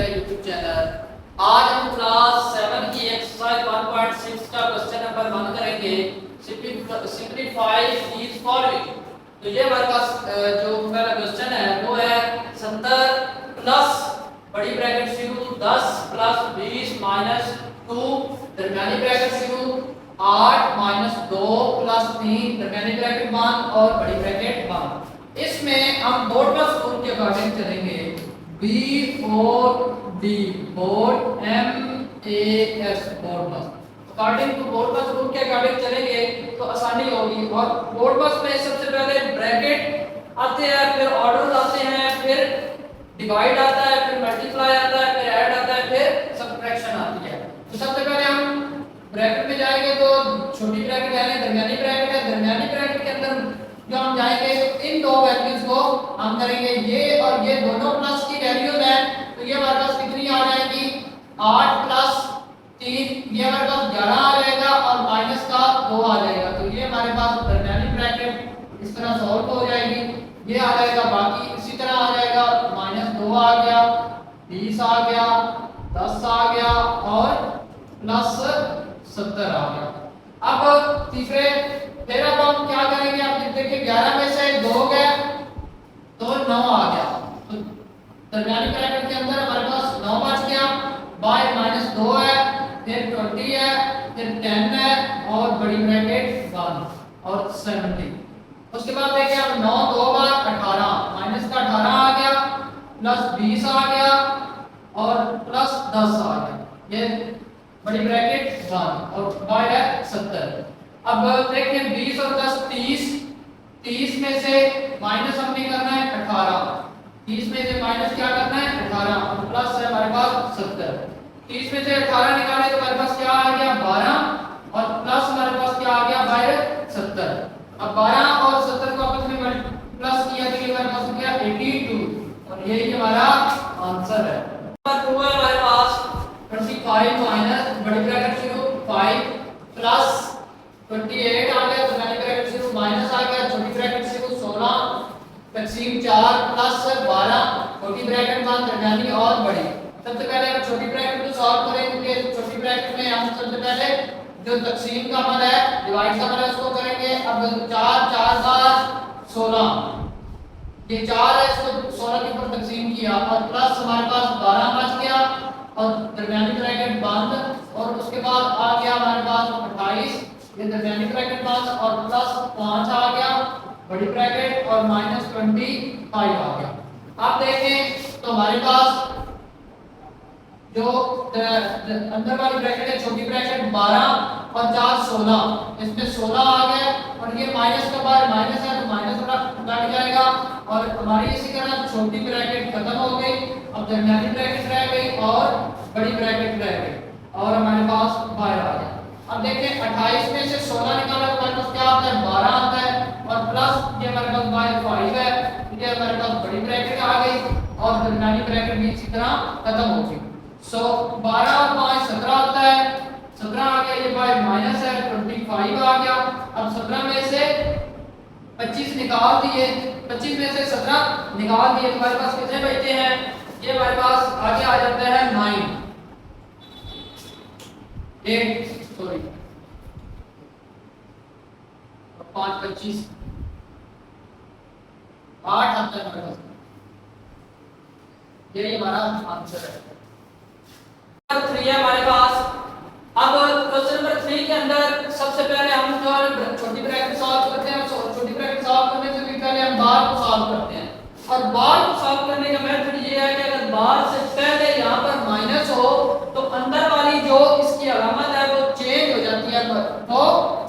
YouTube channel. आज हम class 7 की एक्सरसाइज 1.6 का क्वेश्चन नंबर 1 करेंगे, सिंपलीफाई दीज फॉलोइंग। तो ये हमारे पास जो पहला क्वेश्चन है वो है 70 प्लस बड़ी ब्रैकेट शुरू 10 प्लस 20 माइनस 2 दरमियानी ब्रैकेट शुरू 8 माइनस 2 प्लस 3 दरमियानी ब्रैकेट बंद और बड़ी ब्रैकेट बंद। इसमें हम बोर्ड प्लस रूल के अकॉर्डिंग चलेंगे। B4D board MAS board plus according to board plus rule के अकॉर्डिंग चलेंगे तो आसानी होगी। और बोर्ड प्लस में सबसे पहले ब्रैकेट आते हैं, फिर ऑर्डर आते हैं, फिर डिवाइड आता है, फिर मल्टीप्लाई आता है, फिर ऐड आता है, फिर सबट्रैक्शन आती है। तो सबसे पहले हम ब्रैकेट में जाएंगे तो छोटी ब्रैकेट है, दरमियानी ब्रैकेट है। दरमियानी ब्रैकेट के अंदर जो हम जाएंगे तो इन दो वैल्यूज को हम करेंगे, ये और ये दोनों प्लस की वैल्यूज है। तो ये हमारे पास कितनी आ जाएगी 8 प्लस 3, ये हमारे पास 11 आ जाएगा और माइनस का 2 आ जाएगा। तो ये हमारे पास दरमियानी ब्रैकेट इस तरह सॉल्व हो जाएगी, ये आ जाएगा। बाकी इसी तरह आ जाएगा, -2 आ गया, 20 आ गया, 10 आ गया और प्लस 70 आ गया। अब तीसरे फिर अब हम क्या करेंगे, आप देखिए 11 में से 2 गए तो 9 आ गया। तो दरमियानी ब्रैकेट के अंदर हमारे पास 9 बच गया, बाय -2 है, फिर 20 है, फिर 10 है और बड़ी ब्रैकेट 1 और 70। उसके बाद देखिए अब 9 2 बार 18, माइनस का 18 आ गया, प्लस 20 आ गया और प्लस 10 आ गया। ये बड़ी ब्रैकेट 1 और बाय है 70। अब देखिए 20 और 10 30 में से माइनस हमने करना है 18, 30 में से माइनस क्या करना है 18 और प्लस है हमारे पास 70। 30 में से 18 निकाले तो हमारे पास क्या आ गया 12 और प्लस हमारे पास क्या आ गया बाय 70। अब 12 और 70 को आपस में प्लस किया तो ये हमारे पास हो गया 82 और यही हमारा आंसर है। नंबर 2 है हमारे पास 25 माइनस बड़ी ब्रैकेट शुरू 5 प्लस 28 आ गया, दरमियानी ब्रैकेट शुरू माइनस आ गया, छोटी ब्रैकेट शुरू 16 तकसीम 4 प्लस 12 छोटी ब्रैकेट बंद दरमियानी और बड़ी। सबसे पहले हम छोटी ब्रैकेट को सॉल्व करेंगे। छोटी ब्रैकेट में हम सबसे पहले जो तकसीम का अमल है, डिवाइड का अमल है उसको करेंगे। अब 4 4 बार 16, ये 4 है, इसको 16 के ऊपर तकसीम किया और प्लस हमारे पास 12 बच गया और दरमियानी ब्रैकेट बंद और उसके बाद आ गया हमारे पास 28, ये दरमियानी ब्रैकेट बंद और प्लस 5 आ गया बड़ी ब्रैकेट और -25 आ गया। अब देखें तो हमारे पास जो अंदर वाली ब्रैकेट है छोटी ब्रैकेट 12 और 4 16, इसमें 16 आ गए और ये माइनस का बार माइनस है तो माइनस कट जाएगा और हमारी इसी तरह छोटी ब्रैकेट खत्म हो गई। अब दरमियानी ब्रैकेट रह गई और बड़ी ब्रैकेट रह गई और हमारे पास बाहर आ गया। अब देखें 28 में से 16 निकाला तो हमारे पास क्या आता है 12 आता है और प्लस ये हमारे पास बाय 5 है, ये हमारे पास बड़ी ब्रैकेट आ गई और दरमियानी ब्रैकेट भी इसी तरह खत्म हो गई। सो 12 और 5 17 आता है, 17 आ गया, ये बाय माइनस है 25 आ गया। अब 17 में से 25 निकाल दिए, 25 में से 17 निकाल दिए तो हमारे पास कितने बचते हैं, ये हमारे पास आगे आ जाता है 9 8 सॉरी 5 25 8 आता है हमारे पास, ये हमारा आंसर है। नंबर 3 है हमारे पास। अब क्वेश्चन नंबर 3 के अंदर सबसे पहले हम जो छोटी ब्रैकेट सॉल्व करते हैं, छोटी ब्रैकेट सॉल्व करने से भी पहले हम बार को सॉल्व करते हैं और बार को सॉल्व करने का मेथड ये है कि अगर बार से पहले यहाँ पर माइनस हो तो अंदर वाली जो इसकी अलामत है वो चेंज हो जाती है, तो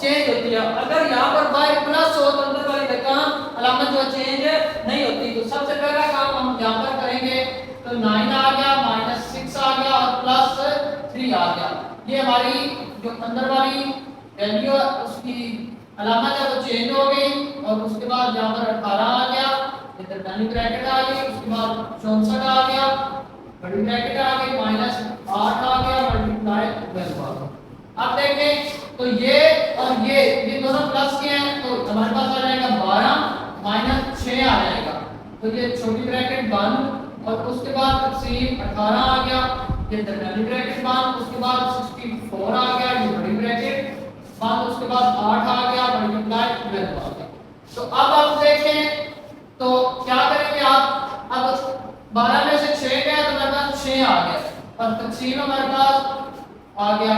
चेंज होती है। अगर यहाँ पर बाय प्लस हो तो अंदर वाली रकम अलामत जो चेंज नहीं होती। तो सबसे पहला काम हम यहाँ पर करेंगे तो 9 आ गया, -6 आ गया और प्लस 3 आ गया। ये हमारी जो अंदर वाली वैल्यू है उसकी अलामत है वो चेंज हो गई और उसके बाद यहाँ पर 18 आ गया, ये दरमियानी ब्रैकेट आ गई, उसके बाद 64 आ गया, बड़ी ब्रैकेट आ गई, -8 आ गया, मल्टीप्लाई 12 आ गया। अब देखें तो ये और ये दोनों प्लस के हैं तो हमारे पास आ जाएगा 12 -6 आ जाएगा। तो ये छोटी ब्रैकेट बंद और उसके बाद तकसीम 18 आ गया, ये दरमियानी ब्रैकेट बंद, उसके बाद 64 आ गया, ये बड़ी ब्रैकेट बंद, उसके बाद 8 आ गया, मल्टीप्लाई 12 आ गया। तो अब आप देखें तो क्या करेंगे आप, अब 12 में से 6 गया तो हमारे पास 6 आ गया और तकसीम हमारे पास आ गया,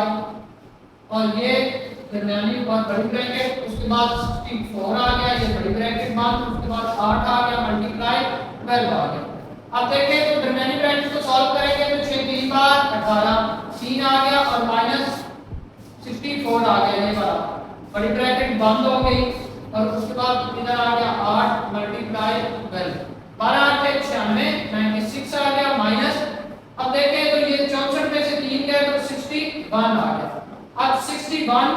और ये दरमियानी और बड़ी ब्रैकेट, उसके बाद 64 आ गया, ये बड़ी ब्रैकेट बंद, उसके बाद 8 आ गया, मल्टीप्लाई 12 आ गया। अब देखें तो दरमियानी ब्रैकेट को सॉल्व करेंगे तो 6 3 बार 18, 3 आ गया और माइनस 64 आ गया, ये वाला बड़ी ब्रैकेट बंद हो गई, और उसके बाद इधर आ गया 8 मल्टीप्लाई 12, 12 8 96, 96 आ गया माइनस, अब देखें तो ये 64 में से 3 गया तो 61 आ गया। अब 61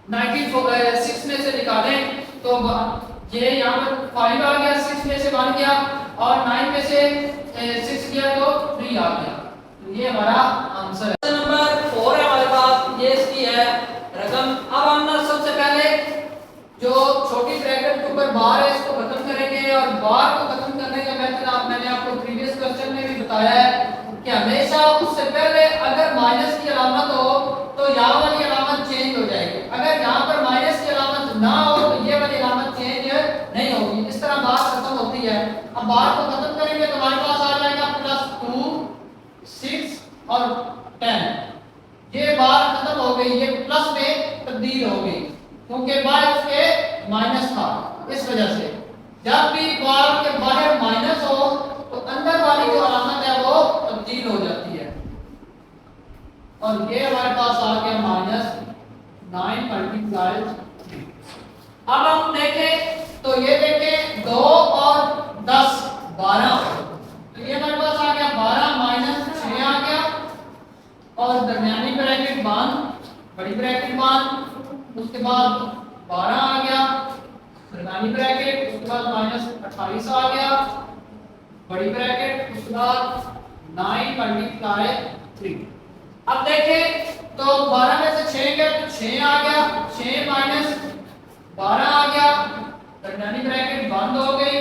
96 में से निकालें तो ये यहाँ पर 5 आ गया, 6 में से 1 गया और 9 में से 6 गया तो 3 आ गया। तो ये हमारा आंसर है। नंबर 4 है हमारे पास, ये इसकी है रकम। अब हम ना सबसे पहले जो छोटी ब्रैकेट के ऊपर बार है इसको खत्म करेंगे, और बार को खत्म करने का मेथड मैंने आपको प्रीवियस क्वेश्चन में भी बताया है कि हमेशा उससे पहले अगर माइनस की अलामत हो तो यहाँ वाली अलामत चेंज हो जाएगी, अगर यहाँ पर माइनस की अलामत ना हो तो ये वाली अलामत चेंज नहीं होगी। इस तरह बार खत्म होती है। अब बार को खत्म करेंगे तो हमारे पास आ जाएगा +2 6 और 10, ये बार खत्म हो गई, ये प्लस में तब्दील हो गई क्योंकि बार उसके माइनस था। इस वजह से जब भी बार के बाहर माइनस हो तो अंदर वाली जो अलामत है वो तब्दील हो जाती है, और ये हमारे पास आ गया -9 मल्टीप्लाई 3। अब हम देखें तो ये देखें 2 और 10 12, तो ये हमारे पास आ गया 12 -6 आ गया, और दरमियानी ब्रैकेट बंद, बड़ी ब्रैकेट बंद, उसके बाद 12 आ गया, दरमियानी ब्रैकेट, उसके बाद -28 आ गया, बड़ी ब्रैकेट, उसके बाद 9 मल्टीप्लाई 3। अब देखें तो 12 में से 6 गया तो 6 आ गया, 6 -12 आ गया, दरमियानी ब्रैकेट बंद हो गई,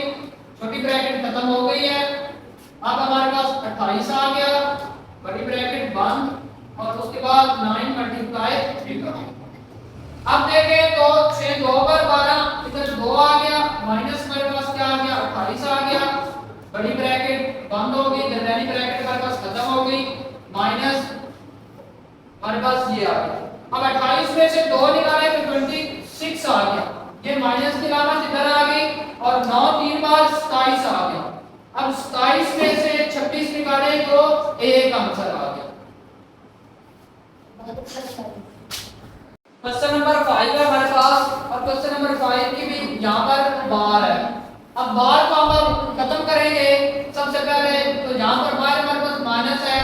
छोटी ब्रैकेट खत्म हो गई है। अब हमारे पास 28 आ गया, बड़ी ब्रैकेट बंद, और उसके बाद 9 मल्टीप्लाई 3। अब देखें तो 6 2 बार 12, इधर 2 आ गया, माइनस हमारे पास क्या आ गया 28 आ गया, बड़ी ब्रैकेट बंद हो गई, दरमियानी ब्रैकेट हमारे पास खत्म हो गई, माइनस हमारे पास ये आ गया। अब 28 में से 2 निकाले तो 26 आ गया, ये माइनस की अलामत इधर आ गई, और 9 3 बार 27 आ गया। अब 27 में से 26 निकाले तो 1 आंसर आ गया। क्वेश्चन नंबर 5 है हमारे पास, और क्वेश्चन नंबर 5 की भी यहाँ पर बार है। अब बार को हम खत्म करेंगे सबसे पहले, तो यहाँ पर बार हमारे पास माइनस है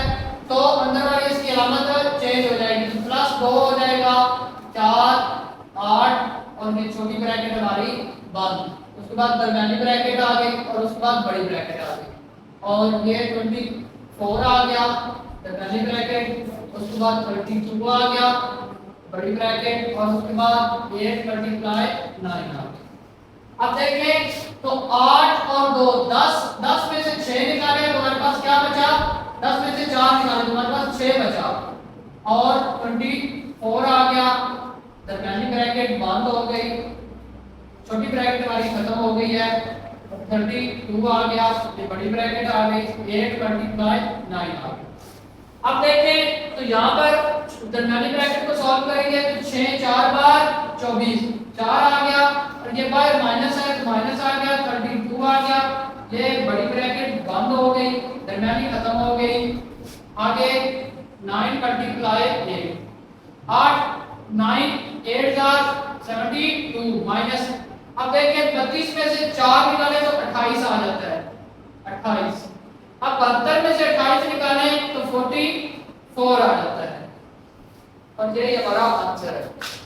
तो अंदर वाली इसकी अलामत चेंज हो जाएगी, तो +2 हो जाएगा, 4 8, और ये छोटी ब्रैकेट हमारी बंद, उसके बाद दरमियानी ब्रैकेट आ गई, और उसके बाद बड़ी ब्रैकेट आ गई, और ये 24 आ गया, दरमियानी ब्रैकेट, उसके बाद 32 आ गया, बड़ी ब्रैकेट, और उसके बाद 8 मल्टीप्लाई 9 आ गया। अब देखें तो 8 और 2 10, 10 में से 6 निकाले तो हमारे पास क्या बचा, 10 में से 4 निकाले तो हमारे पास 6 बचा, और 24 आ गया, दरमियानी ब्रैकेट बंद हो गई, छोटी ब्रैकेट हमारी खत्म हो गई है, 32 आ गया, ये बड़ी ब्रैकेट आ गई, 8 मल्टीप्लाई 9 आ गया। अब देखें तो यहाँ पर दरमियानी ब्रैकेट को सॉल्व करेंगे तो 6 4 बार 24, 4 आ गया, और ये बाहर माइनस है तो माइनस आ गया, 32 आ गया, ये बड़ी ब्रैकेट बंद हो गई, दरमियानी खत्म हो गई, आगे 9 मल्टीप्लाई 8 9 8 72 माइनस, अब देखिए 32 में से 4 निकाले तो 28 आ जाता है, 28। अब 72 में से 28 निकालें तो 44 आ जाता है, और यही हमारा आंसर है।